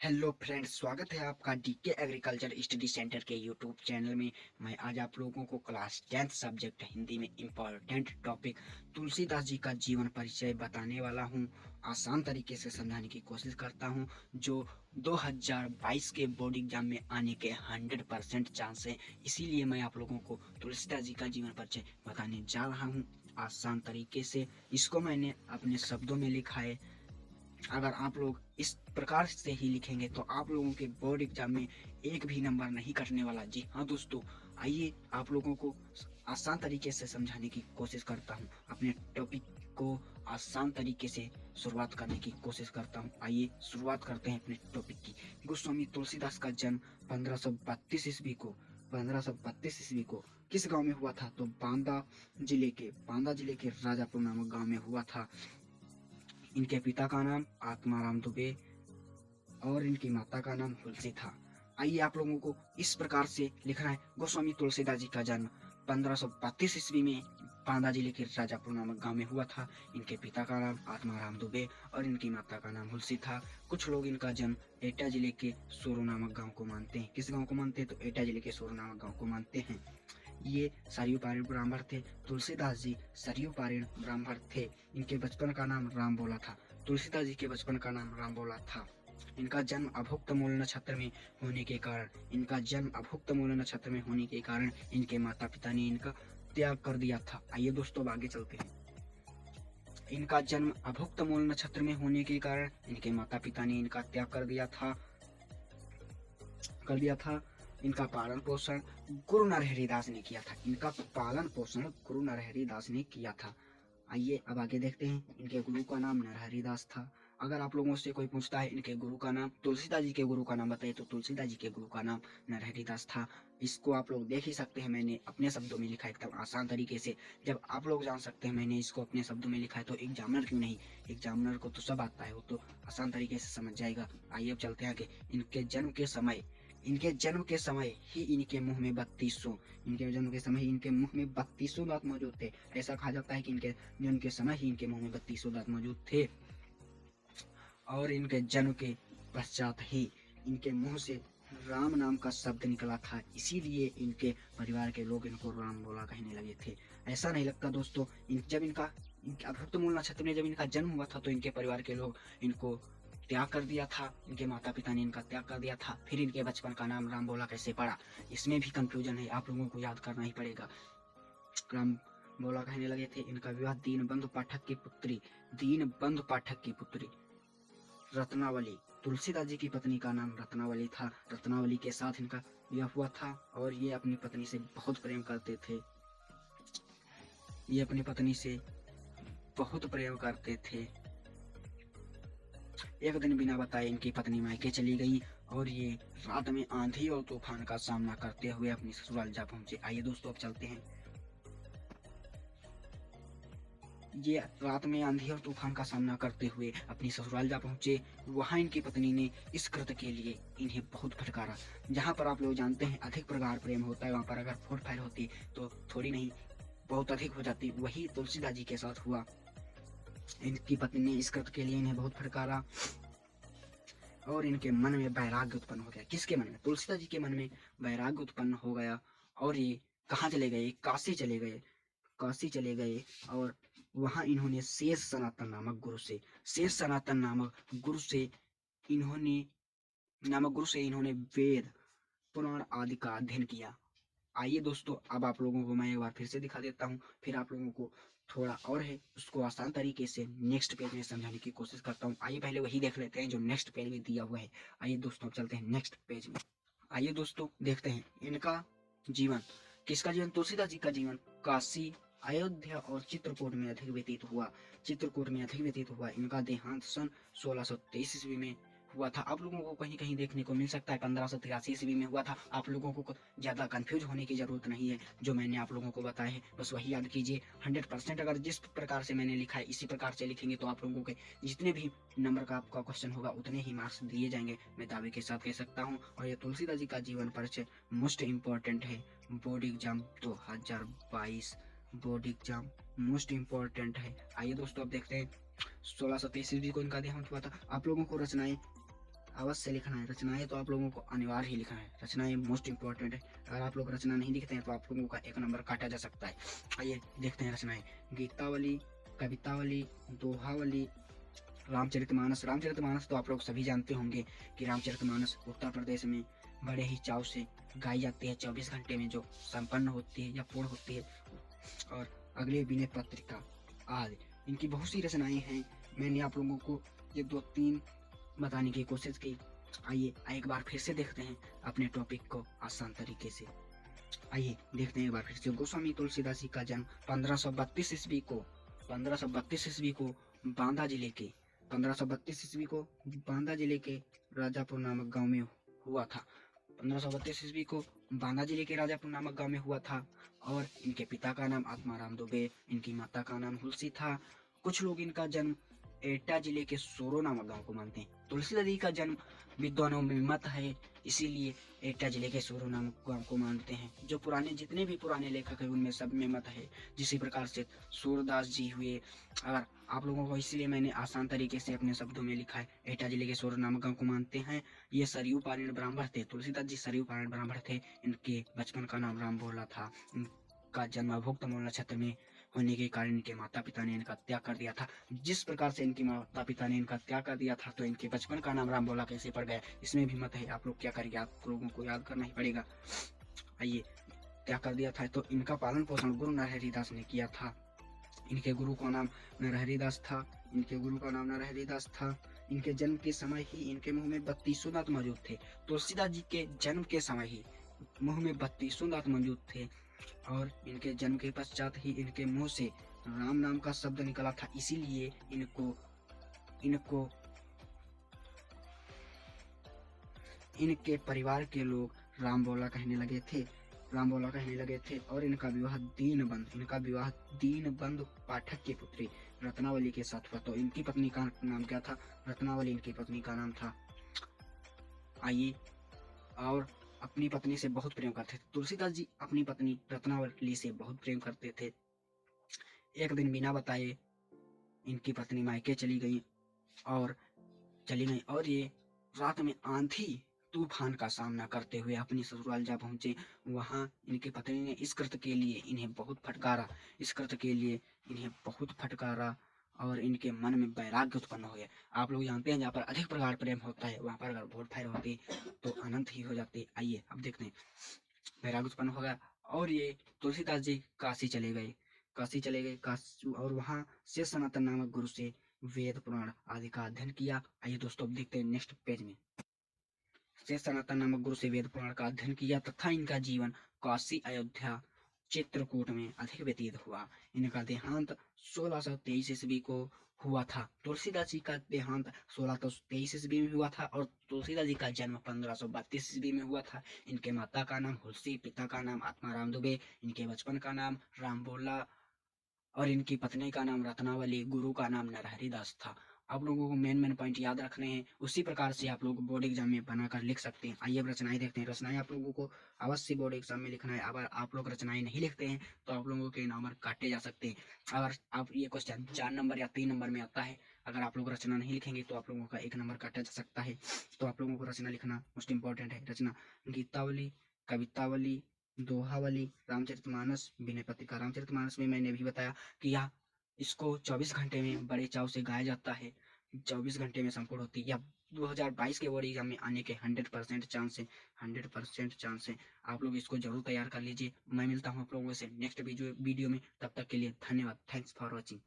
Hello friends, स्वागत है आपका डीके एग्रीकल्चर स्टडी सेंटर के यूट्यूब चैनल में। मैं आज आप लोगों को क्लास 10th सब्जेक्ट हिंदी में इम्पोर्टेंट टॉपिक तुलसीदास जी का जीवन परिचय बताने वाला हूं। आसान तरीके से समझाने की कोशिश करता हूं, जो 2022 के बोर्ड एग्जाम में आने के 100% चांस है। इसीलिए मैं आप लोगों को तुलसीदास जी का जीवन परिचय बताने जा रहा हूँ आसान तरीके से। इसको मैंने अपने शब्दों में लिखा है। अगर आप लोग इस प्रकार से ही लिखेंगे तो आप लोगों के बोर्ड एग्जाम में एक भी नंबर नहीं कटने वाला। जी हाँ दोस्तों, आइए आप लोगों को आसान तरीके से समझाने की कोशिश करता हूँ। अपने टॉपिक को आसान तरीके से शुरुआत करने की कोशिश करता हूँ। आइए शुरुआत करते हैं अपने टॉपिक की। गोस्वामी तुलसीदास का जन्म 1532 ईस्वी को 1532 ईस्वी को किस गांव में हुआ था? तो बांदा जिले के राजापुर नामक गांव में हुआ था। इनके पिता का नाम आत्माराम दुबे और इनकी माता का नाम तुलसी था। आइए आप लोगों को इस प्रकार से लिखना है। गोस्वामी तुलसीदास जी का जन्म 1532 ईस्वी में बांदा जिले के राजापुर नामक गांव में हुआ था। इनके पिता का नाम आत्माराम दुबे और इनकी माता का नाम तुलसी था। कुछ लोग इनका जन्म एटा जिले के सोरो नामक गांव को मानते हैं। किस गांव को मानते हैं? तो एटा जिले के सोरो नामक गांव को मानते हैं। ये सरयू पारीण ब्राह्मण थे। तुलसीदास जी सरयू पारीण ब्राह्मण थे। इनके बचपन का नाम राम बोला था। तुलसीदास जी के बचपन का नाम राम बोला था। इनका जन्म अभुक्त मूल नक्षत्र में होने के कारण इनके माता पिता ने इनका त्याग कर दिया था। आइए दोस्तों अब आगे चलते हैं। इनका जन्म अभुक्त मूल नक्षत्र में होने के कारण इनके माता पिता ने इनका त्याग कर दिया था। इनका पालन पोषण गुरु नरहरि दास ने किया था। आइए अब आगे देखते हैं। इनके गुरु का नाम नरहरि दास था। अगर आप लोगों से कोई पूछता है इनके गुरु का नाम, तुलसीदास जी के गुरु का नाम बताइए, तो तुलसीदास जी के गुरु का नाम नरहरि दास था। इसको आप लोग देख ही सकते हैं, मैंने अपने शब्दों में लिखा है एकदम आसान तरीके से। जब आप लोग जान सकते हैं मैंने इसको अपने शब्दों में लिखा है, तो एग्जामिनर क्यों नहीं? एग्जामिनर को तो सब आता है, वो तो आसान तरीके से समझ जाएगा। आइए अब चलते हैं आगे। इनके जन्म के समय ही इनके मुंह में 3200 दांत मौजूद थे। ऐसा कहा जाता है कि इनके जन्म के समय ही इनके मुंह में 3200 दांत मौजूद थे और इनके जन्म के पश्चात ही इनके मुंह से राम नाम का शब्द निकला था। इसीलिए इनके परिवार के लोग इनको राम बोला कहने लगे थे। ऐसा नहीं लगता दोस्तों, जब इनका अभुक्त मूल नक्षत्र में जब इनका जन्म हुआ था तो इनके परिवार के लोग इनको त्याग कर दिया था। इनके माता पिता ने इनका त्याग कर दिया था। फिर इनके बचपन का नाम राम बोला कैसे पड़ा? इसमें भी कंफ्यूजन है, आप लोगों को याद करना ही पड़ेगा। राम बोला कहने लगे थे। इनका विवाह दीनबंधु पाठक की पुत्री रत्नावली, तुलसीदास जी की पत्नी का नाम रत्नावली था। रत्नावली के साथ इनका विवाह हुआ था और ये अपनी पत्नी से बहुत प्रेम करते थे। एक दिन बिना बताए इनकी पत्नी मायके चली गई और ये रात में आंधी और तूफान का सामना करते हुए अपनी ससुराल जा पहुंचे। आइए दोस्तों अब चलते हैं। ये रात में आंधी और तूफान का सामना करते हुए अपनी ससुराल जा पहुंचे। वहां इनकी पत्नी ने इस कृत्य के लिए इन्हें बहुत फटकारा। जहां पर आप लोग जानते हैं अधिक प्रगाढ़ प्रेम होता है, वहां पर अगर फोड़ फायर होती तो थोड़ी नहीं बहुत अधिक हो जाती। वही तुलसीदास जी के साथ हुआ। इनकी पत्नी ने इस कृत्य के लिए इन्हें बहुत फटकारा और इनके मन में वैराग्य उत्पन्न हो गया। किसके मन में? तुलसीदास जी के मन में वैराग्य उत्पन्न हो गया और ये कहाँ चले गए? काशी चले गए और वहां इन्होंने शेष सनातन नामक गुरु से इन्होंने वेद पुराण आदि का अध्ययन किया। आइए दोस्तों अब आप लोगों को मैं एक बार फिर से दिखा देता हूँ, फिर आप लोगों को थोड़ा और है उसको आसान तरीके से नेक्स्ट पेज में समझाने की कोशिश करता हूँ। आइए पहले वही देख लेते हैं जो नेक्स्ट पेज में दिया हुआ है। आइए दोस्तों अब चलते हैं नेक्स्ट पेज में। आइए दोस्तों देखते हैं इनका जीवन। किसका जीवन? तुलसीदास जी का जीवन काशी, अयोध्या और चित्रकूट में अधिक व्यतीत हुआ। इनका देहांत सन 1623 ईस्वी में हुआ था। आप लोगों को कहीं कहीं देखने को मिल सकता है 1583 ईस्वी में हुआ था। आप लोगों को ज्यादा कंफ्यूज होने की जरूरत नहीं है। जो मैंने आप लोगों को बताया है बस वही याद कीजिए। 100% अगर जिस प्रकार से मैंने लिखा है इसी प्रकार से लिखेंगे तो आप लोगों के जितने भी नंबर का आपका क्वेश्चन होगा उतने ही मार्क्स दिए जाएंगे, मैं दावे के साथ कह सकता हूँ। और ये तुलसीदास जी का जीवन परिचय मोस्ट इम्पोर्टेंट है। Board exam 2022 board exam most important है। आइए दोस्तों अब देखते हैं 1623 ईस्वी को इनका देहांत हुआ था। अवश्य लिखना है। रचनाएं तो आप लोगों को अनिवार्य ही लिखना है, रचनाएं मोस्ट इंपॉर्टेंट है। अगर आप लोग रचना नहीं लिखते हैं तो आप लोगों का 1 नंबर काटा जा सकता है। आइए देखते हैं रचनाएं। गीतावली, कवितावली, दोहावली, रामचरितमानस। रामचरितमानस तो आप लोग सभी जानते होंगे कि रामचरितमानस उत्तर प्रदेश में बड़े ही चाव से गाई जाती है, 24 घंटे में जो संपन्न होती है या पूर्ण होती है। और अगले विनय पत्रिका आदि, इनकी बहुत सी रचनाएं हैं। मैंने आप लोगों को ये 2-3 बताने की कोशिश की। आइए एक बार फिर से देखते हैं अपने टॉपिक को आसान तरीके से। आइए देखते हैं एक बार फिर से। गोस्वामी तुलसीदास जी का जन्म 1532 ईस्वी को 1532 ईस्वी को बांदा जिले के 1532 ईस्वी को बांदा जिले के राजापुर नामक गांव में हुआ था। 1532 ईस्वी को बांदा जिले के राजापुर नामक गांव में हुआ था। और इनके पिता का नाम आत्माराम दुबे, इनकी माता का नाम हुलसी था। कुछ लोग इनका जन्म एटा जिले के सोरो नामक गांव को मानते हैं। तुलसीदास जी का जन्म विद्वानों में मत है, इसीलिए एटा जिले के सोरो नामक गांव को मानते हैं। जो पुराने जितने भी पुराने लेखक हैं उनमें सब में मत है। जिसी प्रकार से सूरदास जी हुए। अगर आप लोगों को इसलिए मैंने आसान तरीके से अपने शब्दों में लिखा है, एटा जिले के सोरो नामक गांव को मानते हैं। ये सरयू पारायण ब्राह्मण थे। तुलसीदास जी सरयू पारायण ब्राह्मण थे। इनके बचपन का नाम राम भोला था। इनका जन्म अभुक्त मूल नक्षत्र में होने के कारण इनके माता पिता ने इनका त्याग कर दिया था। जिस प्रकार से इनके माता पिता ने इनका त्याग कर दिया था तो इनके बचपन का नाम राम भोला कैसे पड़ गया, इसमें भी मत है। आप लोग क्या करेंगे, आप लोगों को याद करना ही पड़ेगा। आइए, त्याग कर दिया था तो इनका पालन पोषण गुरु नरहरि दास ने किया था। इनके गुरु का नाम नरहरि दास था। इनके जन्म के समय ही इनके मुंह में 32 दांत मौजूद थे। तुलसीदास जी के जन्म के समय ही मुंह में 32 दांत मौजूद थे। और इनके जन्म के पश्चात ही इनके मुंह से राम नाम का शब्द निकला था। इसीलिए इनके परिवार के लोग राम बोला कहने लगे थे। और इनका विवाह दीनबंधु पाठक की पुत्री रत्नावली के साथ हुआ। तो इनकी पत्नी का नाम क्या था? रत्नावली इनकी पत्नी का नाम था। आइए, और अपनी पत्नी से बहुत प्रेम करते थे। तुलसीदास जी अपनी पत्नी रत्नावली से बहुत प्रेम करते थे। एक दिन बिना बताए इनकी पत्नी मायके चली गई और ये रात में आंधी तूफान का सामना करते हुए अपनी ससुराल जा पहुंचे। वहां इनकी पत्नी ने इस कृत्य के लिए इन्हें बहुत फटकारा और इनके मन में वैराग्य उत्पन्न हो गया। आप लोग जानते हैं जहाँ पर अधिक प्रगाढ़ प्रेम होता है वहां पर अगर बहुत फायर होती तो अनंत ही हो जाती। आइए अब देखते हैं। वैराग्य उत्पन्न हो गया और ये तुलसीदास जी काशी चले गए और वहां से सनातन नामक गुरु से वेद पुराण आदि का अध्ययन किया। आइए दोस्तों अब देखते हैं नेक्स्ट पेज में। से सनातन नामक गुरु से वेद पुराण का अध्ययन किया तथा इनका जीवन काशी, अयोध्या, चित्रकूट में अधिक व्यतीत हुआ। इनका देहांत 1623 ईस्वी को हुआ था। तुलसीदास जी का देहांत 1623 ईस्वी में हुआ था और तुलसीदास जी का जन्म 1532 ईस्वी में हुआ था। इनके माता का नाम हुलसी, पिता का नाम आत्माराम दुबे, इनके बचपन का नाम राम बोला और इनकी पत्नी का नाम रत्नावली, गुरु का नाम नरहरि दास था। आप लोगों को मेन पॉइंट याद रखने हैं। उसी प्रकार से आप लोग बोर्ड एग्जाम में बनाकर लिख सकते हैं। आइए अब रचनाएं देखते हैं। रचनाएं आप लोगों को अवश्य बोर्ड एग्जाम में लिखना है। अगर आप लोग रचनाएं नहीं लिखते हैं तो आप लोगों के नंबर काटे जा सकते हैं। अगर आप ये क्वेश्चन 4 नंबर या 3 नंबर में आता है, अगर आप लोग रचना नहीं लिखेंगे तो आप लोगों का 1 नंबर काटा जा सकता है। तो आप लोगों को रचना लिखना मोस्ट इंपॉर्टेंट है। रचना गीतावली, कवितावली, दोहावली, रामचरितमानस, विनय पत्रिका। रामचरितमानस में मैंने भी बताया कि यह इसको 24 घंटे में बड़े चाव से गाया जाता है। 24 घंटे में संपूर्ण होती है। या 2022 के बोर्ड एग्जाम में आने के 100% चांस है। आप लोग इसको जरूर तैयार कर लीजिए। मैं मिलता हूँ आप लोगों से नेक्स्ट वीडियो में। तब तक के लिए धन्यवाद। Thanks for watching.